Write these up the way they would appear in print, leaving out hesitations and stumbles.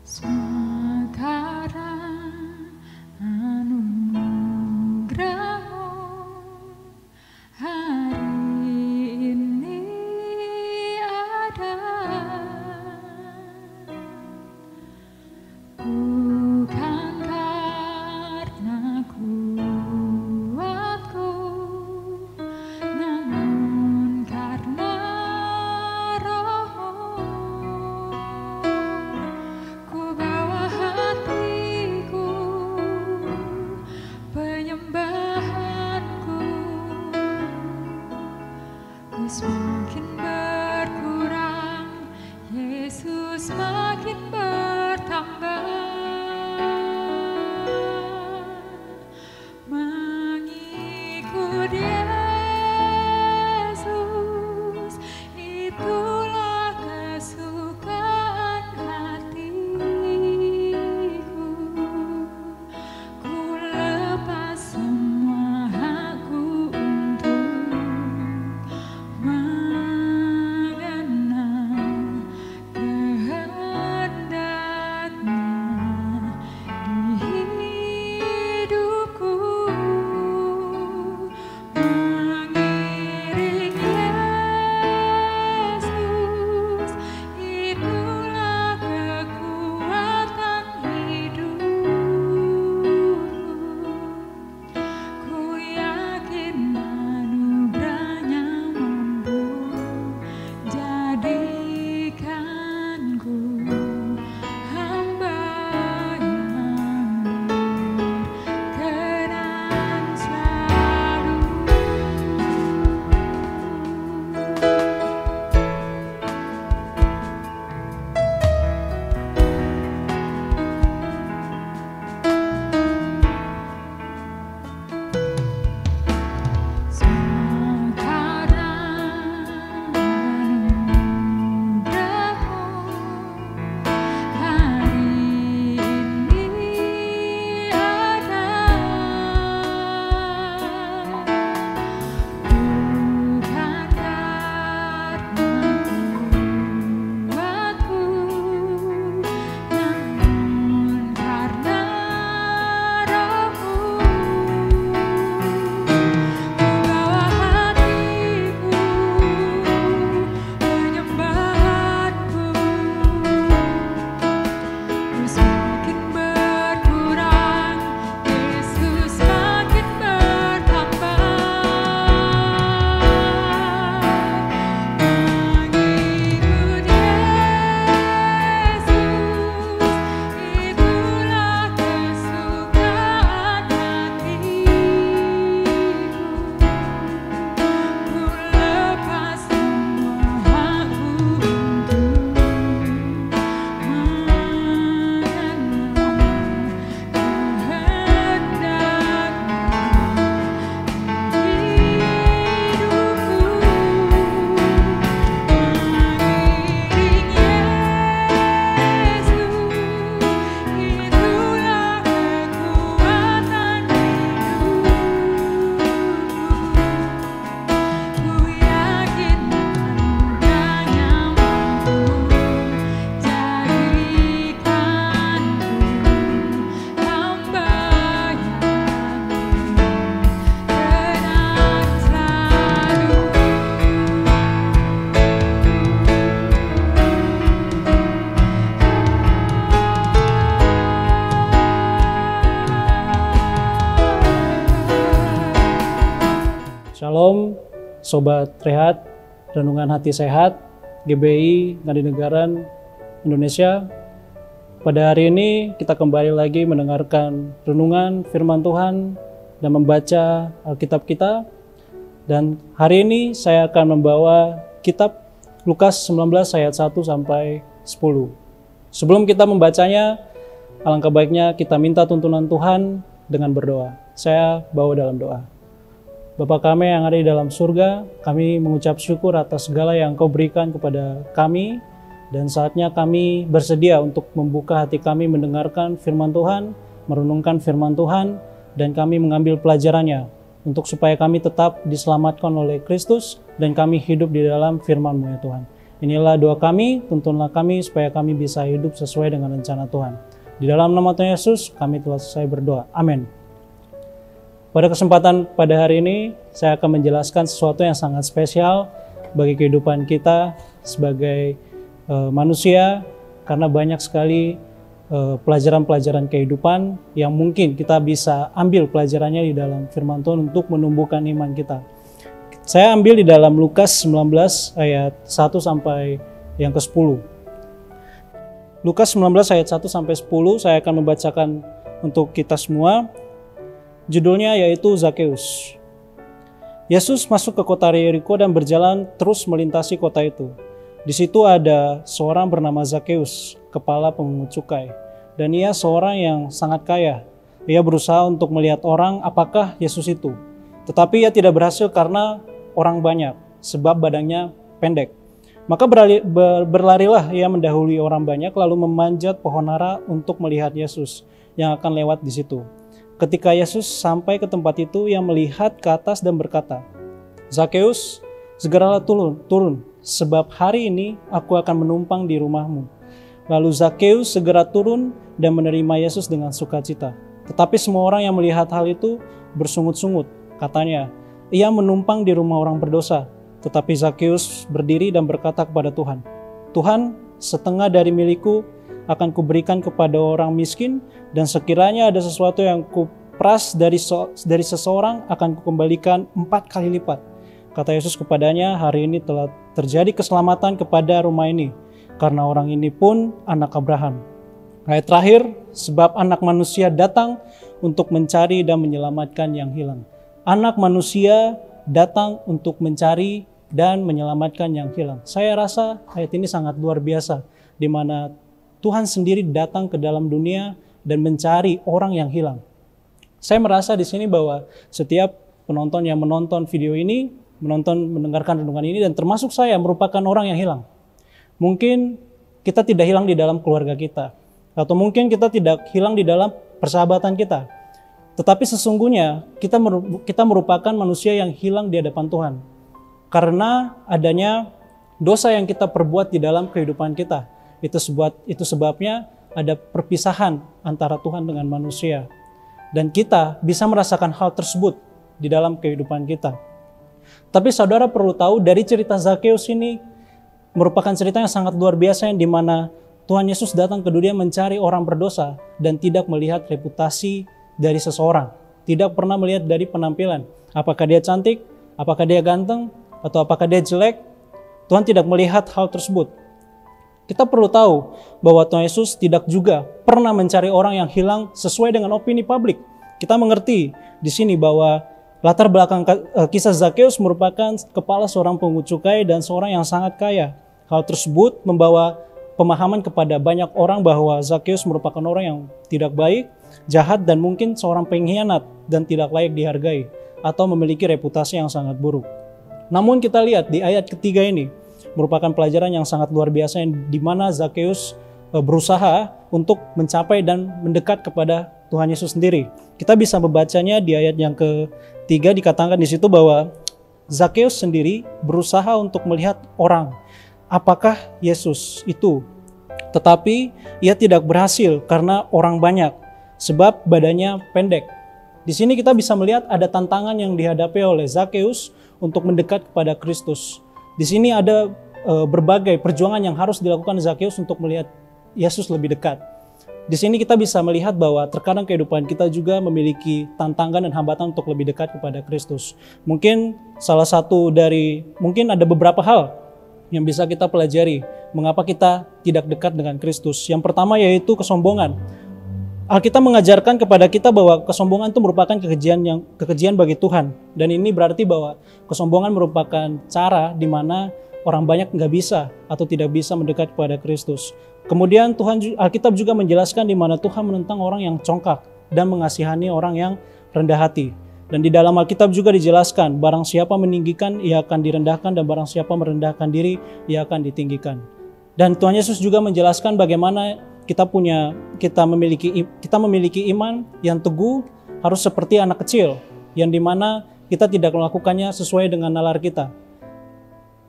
Sekarang anugerah-Mu hari ini ada, bukan karena kuatku, namun karena Roh-Mu. Ku bawa hatiku, penyembahanku, ku semakin berkurang, Yesus makin bertambah. Mengikut Yesus, itulah kesukaan hatiku. Ku lepas semua hakku untuk mengenal kehendak-Nya di hidupku. Mengiring Yesus, itulah kekuatan hidupku. Ku yakin anugerah-Nya mampu jadikanku hamba yang berkenan selalu. Sekarang anugerah-Mu hari ini ada, bukan karena kuatku, namun karena Roh-Mu. Ku bawa hatiku, penyembahanku, ku semakin berkurang, Yesus makin bertambah. Mengikut Yesus, itulah kesukaan hatiku. Ku lepas semua hakku untuk mengenal kehendak-Nya di hidupku. Mengiring Yesus, itulah kekuatan hidupku. Ku yakin anugerah-Nya mampu jadikanku hamba yang berkenan selalu. Shalom, Sobat Rehat, Renungan Hati Sehat, GBI Ngadinegara Indonesia. Pada hari ini kita kembali lagi mendengarkan renungan firman Tuhan dan membaca Alkitab kita. Dan hari ini saya akan membawa kitab Lukas 19 ayat 1 sampai 10. Sebelum kita membacanya, alangkah baiknya kita minta tuntunan Tuhan dengan berdoa. Saya bawa dalam doa. Bapa kami yang ada di dalam surga, kami mengucap syukur atas segala yang Engkau berikan kepada kami, dan saatnya kami bersedia untuk membuka hati kami mendengarkan firman Tuhan, merenungkan firman Tuhan, dan kami mengambil pelajarannya untuk supaya kami tetap diselamatkan oleh Kristus dan kami hidup di dalam firman-Mu ya Tuhan. Inilah doa kami, tuntunlah kami supaya kami bisa hidup sesuai dengan rencana Tuhan. Di dalam nama Tuhan Yesus, kami telah selesai berdoa. Amin. Pada kesempatan pada hari ini, saya akan menjelaskan sesuatu yang sangat spesial bagi kehidupan kita sebagai manusia, karena banyak sekali pelajaran-pelajaran kehidupan yang mungkin kita bisa ambil pelajarannya di dalam firman Tuhan untuk menumbuhkan iman kita. Saya ambil di dalam Lukas 19 ayat 1 sampai yang ke-10. Lukas 19 ayat 1 sampai 10 saya akan membacakan untuk kita semua. Judulnya yaitu Zakeus. Yesus masuk ke kota Yeriko dan berjalan terus melintasi kota itu. Di situ ada seorang bernama Zakeus, kepala pemungut cukai, dan ia seorang yang sangat kaya. Ia berusaha untuk melihat orang apakah Yesus itu. Tetapi ia tidak berhasil karena orang banyak, sebab badannya pendek. Maka berlarilah ia mendahului orang banyak, lalu memanjat pohon ara untuk melihat Yesus yang akan lewat di situ. Ketika Yesus sampai ke tempat itu, ia melihat ke atas dan berkata, "Zakeus, segeralah turun, sebab hari ini aku akan menumpang di rumahmu." Lalu Zakeus segera turun dan menerima Yesus dengan sukacita. Tetapi semua orang yang melihat hal itu bersungut-sungut. Katanya, ia menumpang di rumah orang berdosa. Tetapi Zakeus berdiri dan berkata kepada Tuhan, "Tuhan, setengah dari milikku akan kuberikan kepada orang miskin, dan sekiranya ada sesuatu yang kuperas dari seseorang akan kukembalikan 4 kali lipat." Kata Yesus kepadanya, "Hari ini telah terjadi keselamatan kepada rumah ini, karena orang ini pun anak Abraham." Ayat terakhir, sebab anak manusia datang untuk mencari dan menyelamatkan yang hilang. Anak manusia datang untuk mencari dan menyelamatkan yang hilang. Saya rasa ayat ini sangat luar biasa, di mana Tuhan sendiri datang ke dalam dunia dan mencari orang yang hilang. Saya merasa di sini bahwa setiap penonton yang menonton video ini, mendengarkan renungan ini, dan termasuk saya merupakan orang yang hilang. Mungkin kita tidak hilang di dalam keluarga kita, atau mungkin kita tidak hilang di dalam persahabatan kita. Tetapi sesungguhnya kita merupakan manusia yang hilang di hadapan Tuhan. Karena adanya dosa yang kita perbuat di dalam kehidupan kita. Itu sebabnya ada perpisahan antara Tuhan dengan manusia. Dan kita bisa merasakan hal tersebut di dalam kehidupan kita. Tapi saudara perlu tahu, dari cerita Zakeus ini merupakan cerita yang sangat luar biasa, yang dimana Tuhan Yesus datang ke dunia mencari orang berdosa dan tidak melihat reputasi dari seseorang. Tidak pernah melihat dari penampilan. Apakah dia cantik, apakah dia ganteng, atau apakah dia jelek. Tuhan tidak melihat hal tersebut. Kita perlu tahu bahwa Tuhan Yesus tidak juga pernah mencari orang yang hilang sesuai dengan opini publik. Kita mengerti di sini bahwa latar belakang kisah Zakeus merupakan kepala seorang pungut cukai dan seorang yang sangat kaya. Hal tersebut membawa pemahaman kepada banyak orang bahwa Zakeus merupakan orang yang tidak baik, jahat, dan mungkin seorang pengkhianat dan tidak layak dihargai atau memiliki reputasi yang sangat buruk. Namun kita lihat di ayat ketiga ini merupakan pelajaran yang sangat luar biasa, yang di mana Zakeus berusaha untuk mencapai dan mendekat kepada Tuhan Yesus sendiri. Kita bisa membacanya di ayat yang ketiga, dikatakan di situ bahwa Zakeus sendiri berusaha untuk melihat orang apakah Yesus itu. Tetapi ia tidak berhasil karena orang banyak, sebab badannya pendek. Di sini kita bisa melihat ada tantangan yang dihadapi oleh Zakeus untuk mendekat kepada Kristus. Di sini ada berbagai perjuangan yang harus dilakukan Zakeus untuk melihat Yesus lebih dekat. Di sini kita bisa melihat bahwa terkadang kehidupan kita juga memiliki tantangan dan hambatan untuk lebih dekat kepada Kristus. Mungkin mungkin ada beberapa hal yang bisa kita pelajari mengapa kita tidak dekat dengan Kristus. Yang pertama yaitu kesombongan. Alkitab mengajarkan kepada kita bahwa kesombongan itu merupakan kekejian bagi Tuhan. Dan ini berarti bahwa kesombongan merupakan cara di mana orang banyak nggak bisa atau tidak bisa mendekat kepada Kristus. Kemudian Alkitab juga menjelaskan di mana Tuhan menentang orang yang congkak dan mengasihani orang yang rendah hati. Dan di dalam Alkitab juga dijelaskan, barang siapa meninggikan, ia akan direndahkan, dan barang siapa merendahkan diri, ia akan ditinggikan. Dan Tuhan Yesus juga menjelaskan bagaimana kita memiliki iman yang teguh, harus seperti anak kecil, yang dimana kita tidak melakukannya sesuai dengan nalar kita.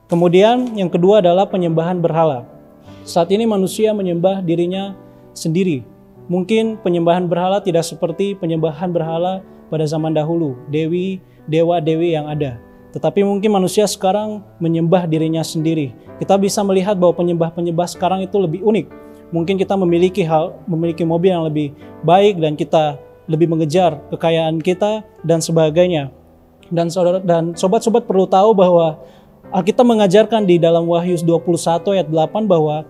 Kemudian yang kedua adalah penyembahan berhala. Saat ini manusia menyembah dirinya sendiri. Mungkin penyembahan berhala tidak seperti penyembahan berhala pada zaman dahulu, dewa-dewi yang ada. Tetapi mungkin manusia sekarang menyembah dirinya sendiri. Kita bisa melihat bahwa penyembah-penyembah sekarang itu lebih unik. Mungkin kita memiliki mobil yang lebih baik dan kita lebih mengejar kekayaan kita dan sebagainya. Dan saudara dan sobat-sobat perlu tahu bahwa Alkitab mengajarkan di dalam Wahyu 21 ayat 8 bahwa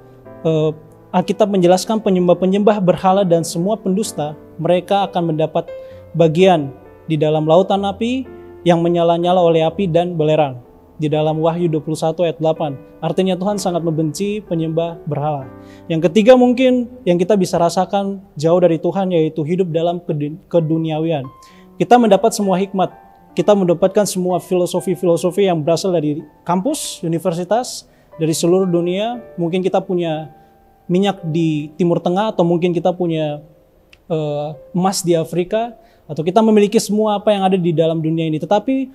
Alkitab menjelaskan penyembah-penyembah berhala dan semua pendusta, mereka akan mendapat bagian di dalam lautan api yang menyala-nyala oleh api dan belerang. Di dalam Wahyu 21 ayat 8. Artinya Tuhan sangat membenci penyembah berhala. Yang ketiga mungkin yang kita bisa rasakan jauh dari Tuhan, yaitu hidup dalam keduniawian. Kita mendapat semua hikmat. Kita mendapatkan semua filosofi-filosofi yang berasal dari kampus, universitas, dari seluruh dunia. Mungkin kita punya minyak di Timur Tengah, atau mungkin kita punya emas di Afrika, atau kita memiliki semua apa yang ada di dalam dunia ini. Tetapi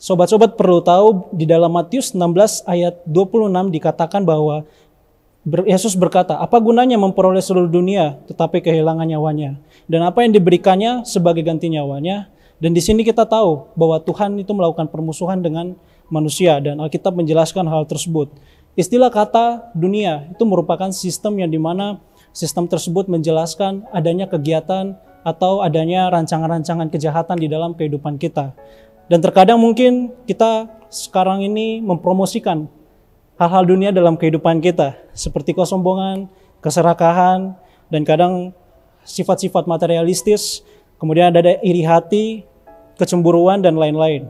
sobat-sobat perlu tahu di dalam Matius 16 ayat 26 dikatakan bahwa Yesus berkata, apa gunanya memperoleh seluruh dunia tetapi kehilangan nyawanya? Dan apa yang diberikannya sebagai ganti nyawanya? Dan di sini kita tahu bahwa Tuhan itu melakukan permusuhan dengan manusia, dan Alkitab menjelaskan hal tersebut. Istilah kata dunia itu merupakan sistem yang dimana sistem tersebut menjelaskan adanya kegiatan atau adanya rancangan-rancangan kejahatan di dalam kehidupan kita. Dan terkadang mungkin kita sekarang ini mempromosikan hal-hal dunia dalam kehidupan kita, seperti kesombongan, keserakahan, dan kadang sifat-sifat materialistis, kemudian ada iri hati, kecemburuan, dan lain-lain.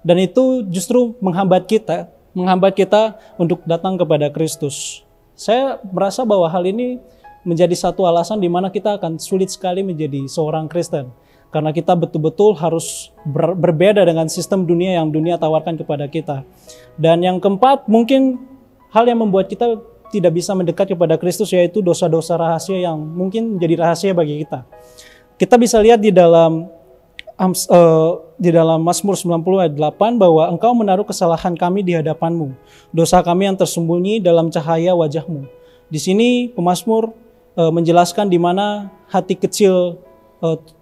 Dan itu justru menghambat kita untuk datang kepada Kristus. Saya merasa bahwa hal ini menjadi satu alasan di mana kita akan sulit sekali menjadi seorang Kristen. Karena kita betul-betul harus berbeda dengan sistem dunia yang dunia tawarkan kepada kita. Dan yang keempat, mungkin hal yang membuat kita tidak bisa mendekat kepada Kristus, yaitu dosa-dosa rahasia yang mungkin menjadi rahasia bagi kita. Kita bisa lihat di dalam Mazmur 90 ayat 8 bahwa Engkau menaruh kesalahan kami di hadapanmu, dosa kami yang tersembunyi dalam cahaya wajahmu. Di sini pemazmur menjelaskan di mana hati kecil,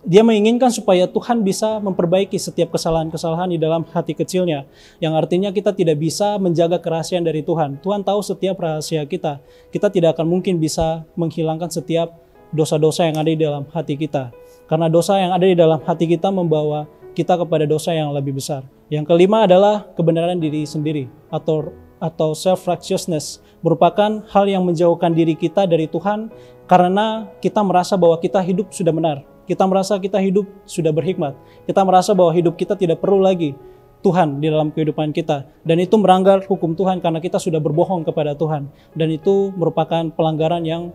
dia menginginkan supaya Tuhan bisa memperbaiki setiap kesalahan-kesalahan di dalam hati kecilnya, yang artinya kita tidak bisa menjaga kerahasiaan dari Tuhan. Tuhan tahu setiap rahasia kita. Kita tidak akan mungkin bisa menghilangkan setiap dosa-dosa yang ada di dalam hati kita, karena dosa yang ada di dalam hati kita membawa kita kepada dosa yang lebih besar. Yang kelima adalah kebenaran diri sendiri atau self-righteousness, merupakan hal yang menjauhkan diri kita dari Tuhan karena kita merasa bahwa kita hidup sudah benar. Kita merasa kita hidup sudah berhikmat. Kita merasa bahwa hidup kita tidak perlu lagi Tuhan di dalam kehidupan kita. Dan itu melanggar hukum Tuhan karena kita sudah berbohong kepada Tuhan. Dan itu merupakan pelanggaran yang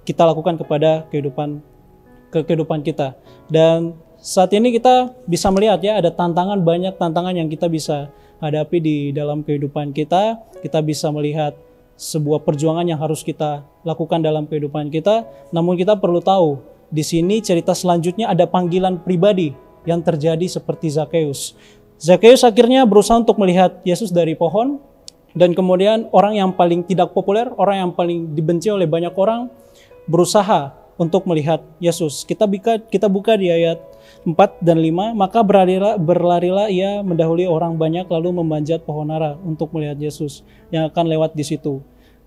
kita lakukan kepada kehidupan kita. Dan saat ini kita bisa melihat ya, ada banyak tantangan yang kita bisa hadapi di dalam kehidupan kita. Kita bisa melihat sebuah perjuangan yang harus kita lakukan dalam kehidupan kita. Namun kita perlu tahu, di sini cerita selanjutnya ada panggilan pribadi yang terjadi seperti Zakheus. Zakheus akhirnya berusaha untuk melihat Yesus dari pohon, dan kemudian orang yang paling tidak populer, orang yang paling dibenci oleh banyak orang, berusaha untuk melihat Yesus. Kita buka di ayat 4 dan 5, maka berlarilah ia mendahului orang banyak lalu memanjat pohon ara untuk melihat Yesus yang akan lewat di situ.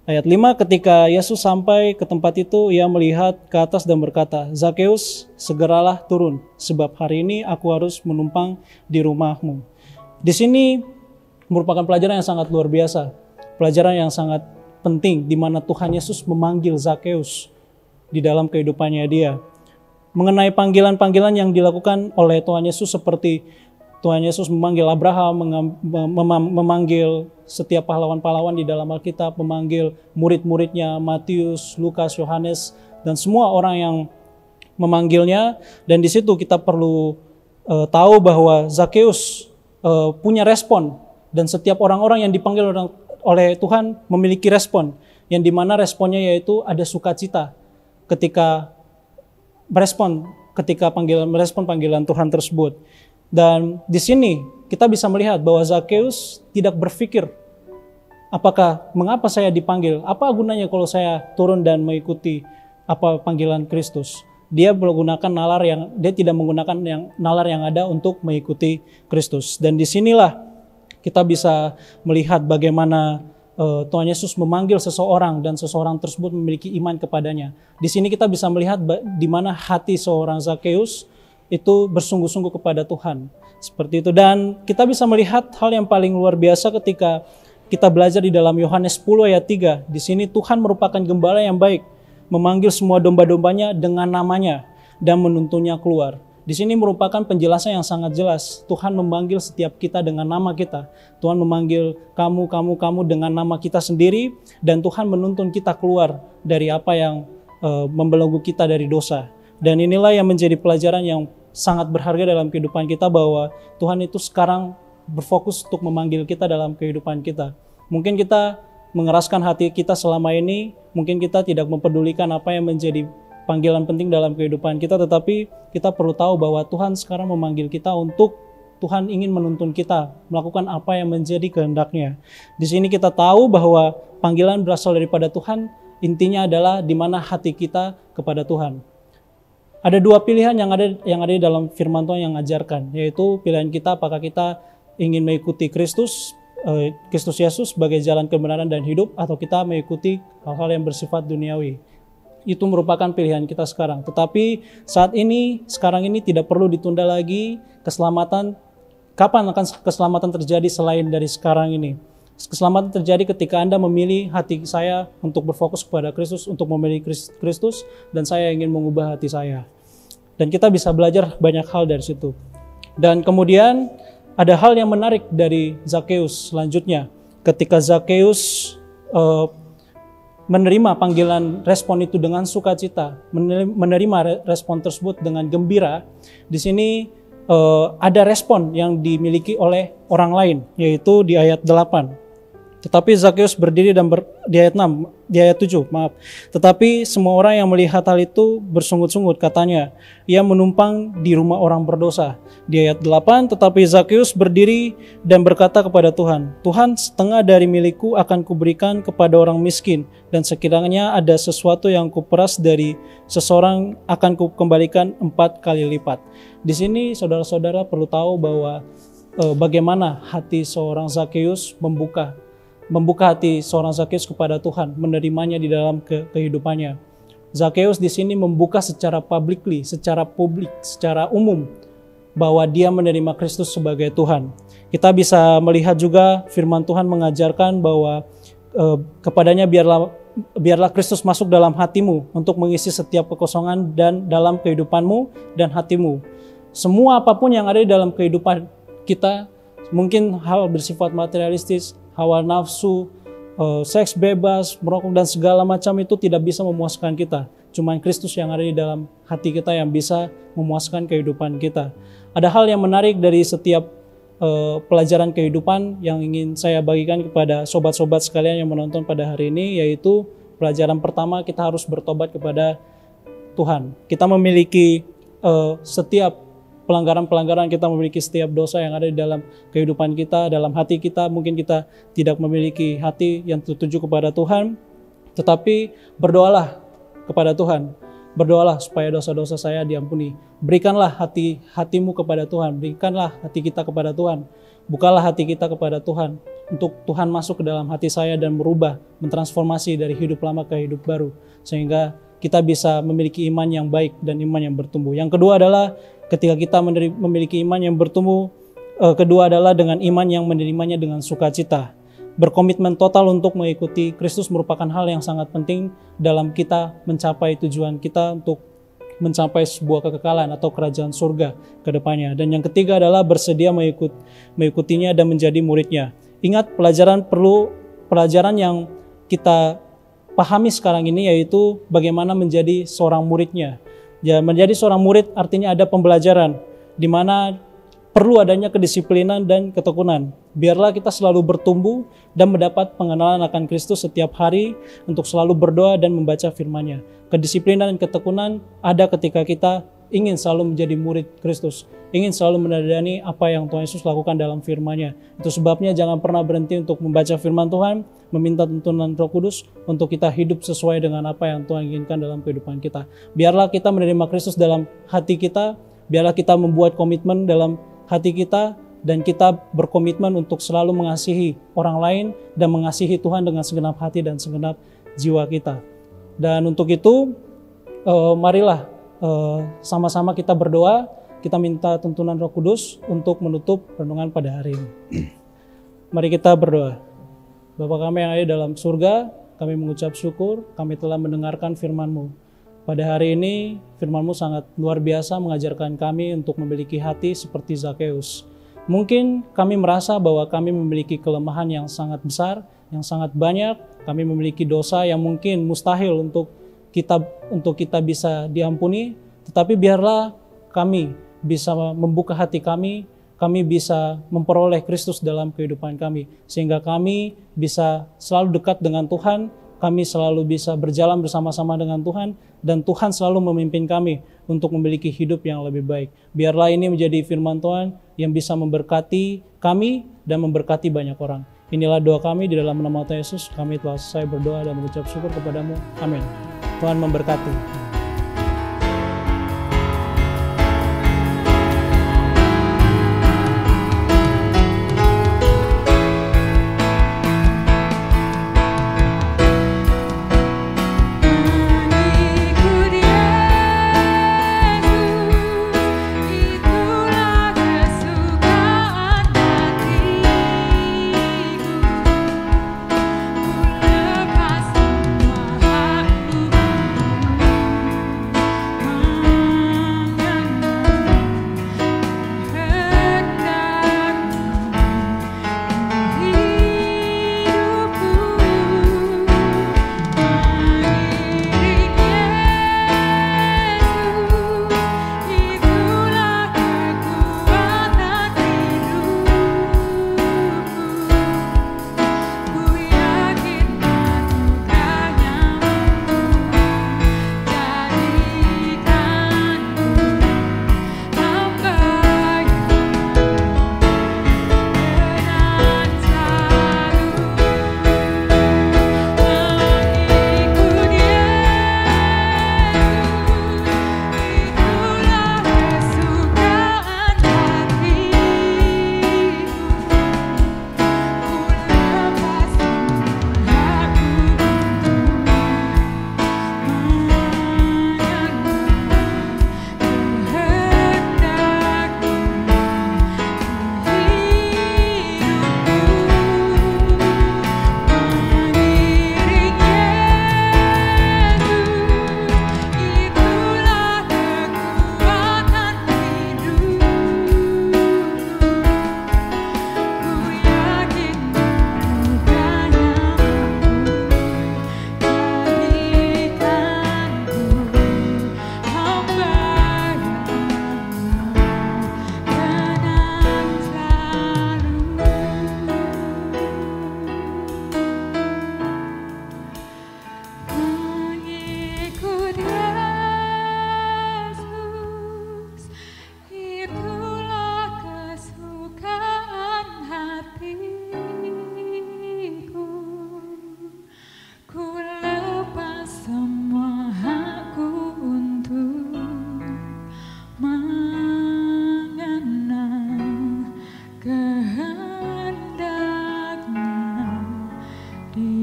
Ayat 5, ketika Yesus sampai ke tempat itu, ia melihat ke atas dan berkata, Zakheus, segeralah turun, sebab hari ini aku harus menumpang di rumahmu. Di sini merupakan pelajaran yang sangat luar biasa, pelajaran yang sangat penting, di mana Tuhan Yesus memanggil Zakheus di dalam kehidupannya dia. Mengenai panggilan-panggilan yang dilakukan oleh Tuhan Yesus, seperti Tuhan Yesus memanggil Abraham, memanggil setiap pahlawan-pahlawan di dalam Alkitab, memanggil murid-muridnya Matius, Lukas, Yohanes, dan semua orang yang memanggilnya. Dan di situ kita perlu tahu bahwa Zakheus punya respon, dan setiap orang-orang yang dipanggil oleh Tuhan memiliki respon, yang dimana responnya yaitu ada sukacita ketika merespon panggilan Tuhan tersebut. Dan di sini kita bisa melihat bahwa Zakheus tidak berpikir mengapa saya dipanggil? Apa gunanya kalau saya turun dan mengikuti apa panggilan Kristus? Dia tidak menggunakan nalar yang ada untuk mengikuti Kristus. Dan disinilah kita bisa melihat bagaimana Tuhan Yesus memanggil seseorang dan seseorang tersebut memiliki iman kepadanya. Di sini kita bisa melihat di mana hati seorang Zakheus itu bersungguh-sungguh kepada Tuhan. Seperti itu. Dan kita bisa melihat hal yang paling luar biasa ketika kita belajar di dalam Yohanes 10 ayat 3. Di sini Tuhan merupakan gembala yang baik, memanggil semua domba-dombanya dengan namanya dan menuntunnya keluar. Di sini merupakan penjelasan yang sangat jelas. Tuhan memanggil setiap kita dengan nama kita. Tuhan memanggil kamu dengan nama kita sendiri, dan Tuhan menuntun kita keluar dari apa yang membelenggu kita dari dosa. Dan inilah yang menjadi pelajaran yang sangat berharga dalam kehidupan kita, bahwa Tuhan itu sekarang berfokus untuk memanggil kita dalam kehidupan kita. Mungkin kita mengeraskan hati kita selama ini, mungkin kita tidak mempedulikan apa yang menjadi panggilan penting dalam kehidupan kita, tetapi kita perlu tahu bahwa Tuhan sekarang memanggil kita untuk Tuhan ingin menuntun kita melakukan apa yang menjadi kehendak-Nya. Di sini kita tahu bahwa panggilan berasal daripada Tuhan, intinya adalah di mana hati kita kepada Tuhan. Ada dua pilihan yang ada di dalam firman Tuhan yang mengajarkan, yaitu pilihan kita apakah kita ingin mengikuti Kristus Yesus sebagai jalan kebenaran dan hidup, atau kita mengikuti hal-hal yang bersifat duniawi. Itu merupakan pilihan kita sekarang. Tetapi sekarang ini tidak perlu ditunda lagi keselamatan. Kapan akan keselamatan terjadi selain dari sekarang ini? Keselamatan terjadi ketika Anda memilih hati saya untuk berfokus kepada Kristus, untuk memilih Kristus, dan saya ingin mengubah hati saya. Dan kita bisa belajar banyak hal dari situ. Dan kemudian ada hal yang menarik dari Zakheus selanjutnya. Ketika Zakheus menerima panggilan respon itu dengan sukacita, menerima respon tersebut dengan gembira, di sini ada respon yang dimiliki oleh orang lain, yaitu di ayat 8. Tetapi Zakheus berdiri di ayat 7, Tetapi semua orang yang melihat hal itu bersungut-sungut, katanya, ia menumpang di rumah orang berdosa. Di ayat 8, tetapi Zakheus berdiri dan berkata kepada Tuhan, Tuhan, setengah dari milikku akan kuberikan kepada orang miskin, dan sekiranya ada sesuatu yang kuperas dari seseorang akan kukembalikan 4 kali lipat. Di sini saudara-saudara perlu tahu bahwa bagaimana hati seorang Zakheus membuka hati seorang Zakheus kepada Tuhan, menerimanya di dalam kehidupannya. Zakheus di sini membuka secara publik, secara umum, bahwa dia menerima Kristus sebagai Tuhan. Kita bisa melihat juga firman Tuhan mengajarkan bahwa kepadanya biarlah Kristus masuk dalam hatimu untuk mengisi setiap kekosongan dan dalam kehidupanmu dan hatimu. Semua apapun yang ada di dalam kehidupan kita, mungkin hal bersifat materialistis, hawa nafsu, seks bebas, merokok dan segala macam itu tidak bisa memuaskan kita. Cuma Kristus yang ada di dalam hati kita yang bisa memuaskan kehidupan kita. Ada hal yang menarik dari setiap pelajaran kehidupan yang ingin saya bagikan kepada sobat-sobat sekalian yang menonton pada hari ini, yaitu pelajaran pertama, kita harus bertobat kepada Tuhan. Kita memiliki setiap pelanggaran-pelanggaran, kita memiliki setiap dosa yang ada di dalam kehidupan kita, dalam hati kita. Mungkin kita tidak memiliki hati yang tertuju kepada Tuhan, tetapi berdoalah kepada Tuhan. Berdoalah supaya dosa-dosa saya diampuni. Berikanlah hatimu kepada Tuhan, berikanlah hati kita kepada Tuhan. Bukalah hati kita kepada Tuhan, untuk Tuhan masuk ke dalam hati saya dan merubah, mentransformasi dari hidup lama ke hidup baru, sehingga kita bisa memiliki iman yang baik dan iman yang bertumbuh. Yang kedua adalah ketika kita memiliki iman yang bertumbuh, kedua adalah dengan iman yang menerimanya dengan sukacita. Berkomitmen total untuk mengikuti Kristus merupakan hal yang sangat penting dalam kita mencapai tujuan kita untuk mencapai sebuah kekekalan atau kerajaan surga ke depannya. Dan yang ketiga adalah bersedia mengikutinya dan menjadi muridnya. Ingat, pelajaran yang kita pahami sekarang ini yaitu bagaimana menjadi seorang muridnya. Ya, menjadi seorang murid artinya ada pembelajaran, di mana perlu adanya kedisiplinan dan ketekunan. Biarlah kita selalu bertumbuh dan mendapat pengenalan akan Kristus setiap hari untuk selalu berdoa dan membaca firman-Nya. Kedisiplinan dan ketekunan ada ketika kita ingin selalu menjadi murid Kristus, ingin selalu meneladani apa yang Tuhan Yesus lakukan dalam firman-Nya. Itu sebabnya jangan pernah berhenti untuk membaca firman Tuhan, meminta tuntunan Roh Kudus untuk kita hidup sesuai dengan apa yang Tuhan inginkan dalam kehidupan kita. Biarlah kita menerima Kristus dalam hati kita, biarlah kita membuat komitmen dalam hati kita, dan kita berkomitmen untuk selalu mengasihi orang lain dan mengasihi Tuhan dengan segenap hati dan segenap jiwa kita. Dan untuk itu, marilah sama-sama kita berdoa, kita minta tuntunan Roh Kudus untuk menutup renungan pada hari ini. Mari kita berdoa. Bapa kami yang ada dalam surga, kami mengucap syukur, kami telah mendengarkan firman-Mu. Pada hari ini, firman-Mu sangat luar biasa mengajarkan kami untuk memiliki hati seperti Zakheus. Mungkin kami merasa bahwa kami memiliki kelemahan yang sangat besar, yang sangat banyak, kami memiliki dosa yang mungkin mustahil untuk kita bisa diampuni, tetapi biarlah kami bisa membuka hati kami bisa memperoleh Kristus dalam kehidupan kami, sehingga kami bisa selalu dekat dengan Tuhan, kami selalu bisa berjalan bersama-sama dengan Tuhan, dan Tuhan selalu memimpin kami untuk memiliki hidup yang lebih baik. Biarlah ini menjadi firman Tuhan yang bisa memberkati kami dan memberkati banyak orang. Inilah doa kami di dalam nama Tuhan Yesus, kami telah selesai berdoa dan mengucap syukur kepadamu. Amin. Tuhan memberkati.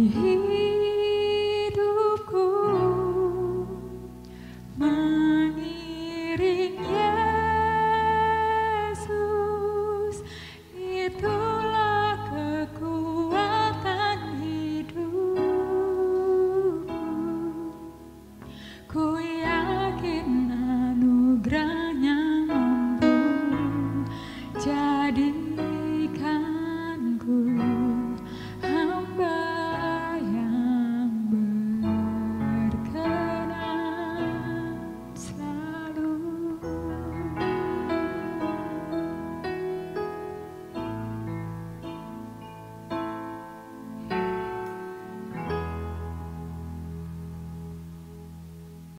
Hidupku